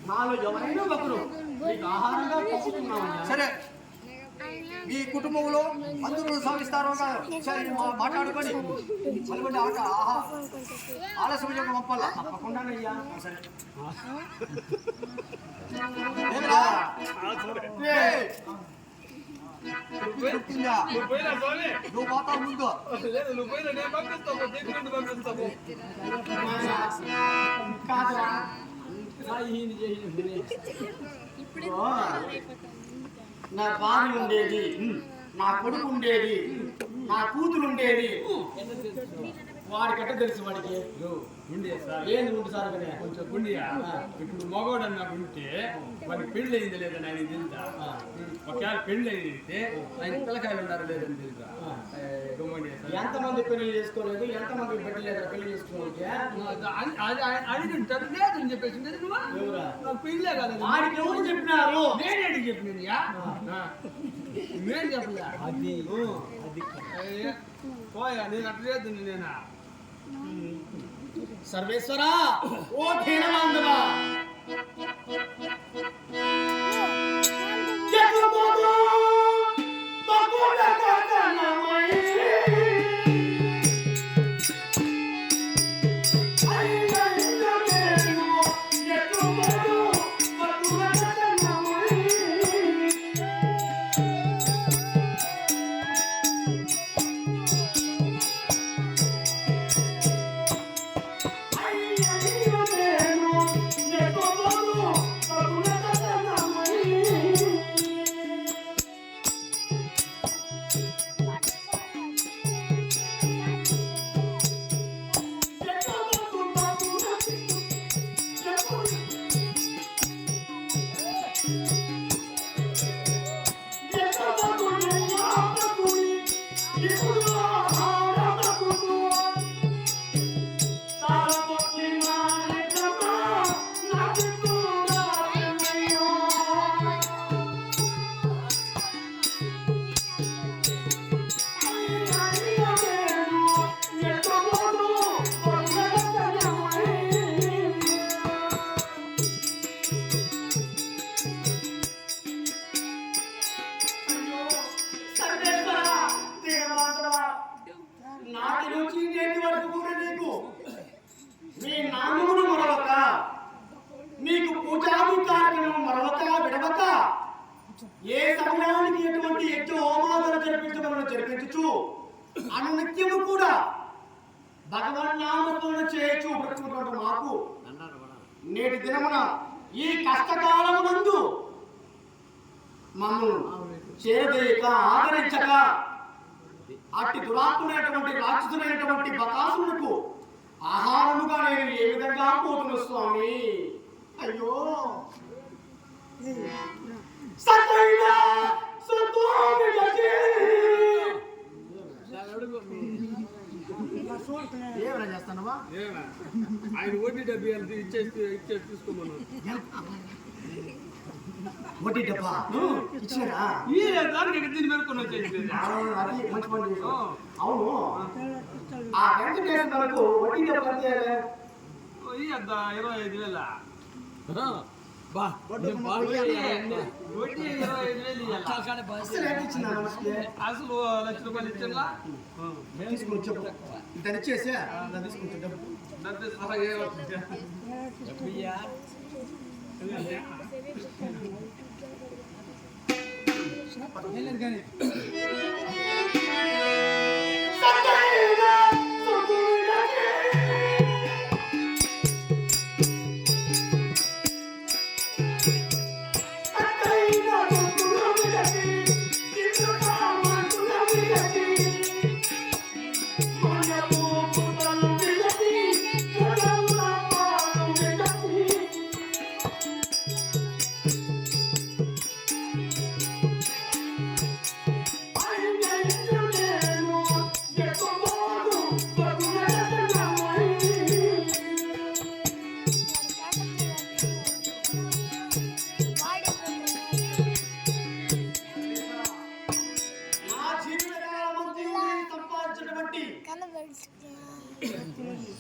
నాలో ఎవరైనా ఒకరు నీకు ఆహారంగా పంపుతున్నామయ్యా. సరే, మీ కుటుంబంలో అందరూ సాగిస్తారు మాట్లాడుకొని మళ్ళీ ఆలస్యం పంపాలా? తప్పకుండానయ్యా. సరే నువ్వు పోతా ముందు ఇప్పుడు నా భార్య ఉండేది, నా కొడుకు ఉండేది, నా కూతురు ఉండేది. వాడికట్ట తెలుసు వాడికి ఏంది ఉండి సార్ కొంచెం గుండియా. ఇప్పుడు మగవాడు నాకు ఉంటే వాడికి పెళ్లి అయింది లేదని ఆయన తెలుసా? ఒకవేళ పెళ్లి అయితే ఆయన పిల్లకాయలు ఉన్నారో లేదని తెలుసా? ఎంతమంది పెళ్లి చేసుకోలేదు, ఎంతమంది పెట్టలేదు పెళ్లి చేసుకోవాలి అడిగింటారు లేదని చెప్పేసి పెళ్ళే కదా. వాడికి ఎవరు చెప్పినారు? నేనేంటి చెప్పినా? నేను చెప్పలే. అది పోయా, నేను అట్లా లేదు. నేనా సర్వేశ్వరా, ఓ ధీరమాంధవా, నాటి నుంచి నేటి వరకు కూడా నీకు నీ నామమును మరవక, నీకు పూజాది కార్యక్రమం మరవక విడవక, ఏ సమయానికి ఎటువంటి యజ్ఞ హోమాలను జరిపించు అనునిత్యము కూడా భగవన్ నామమును చేయొచ్చు బ్రతుకుతున్నట్టు మాకు నేటి దినమున ఈ కష్టకాలమునందు మమ్మల్ని చేరదేయక ఆదరించక అట్టి దురాత్ముడైనటువంటి రాక్షసుడైనటువంటి బకాసురులకు ఆహారముగా నేను ఏ విధంగా పోతున్నా స్వామి? అయ్యో ఏమైనా చేస్తానవా? ఆయన వడ్డీ డబ్బు ఇచ్చేసి తీసుకోమన్నాను. వడ్డీ డబ్బా ఇచ్చినా? దీని మేరకు వచ్చేసి మంచి పని చేసావు. అవును, ఆ వెంకటేశ్వర వరకు వడ్డీ డబ్బు అంతే 25,000. వడ్డీ 25,000 అసలు లక్ష రూపాయలు ఇచ్చిందా? తీసుకుని చెప్పు, దాన్ని ఇచ్చేసి తీసుకుంటా డబ్బు. కానీ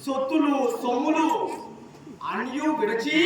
సొత్తులు సొమ్ములు అన్యూ విడచి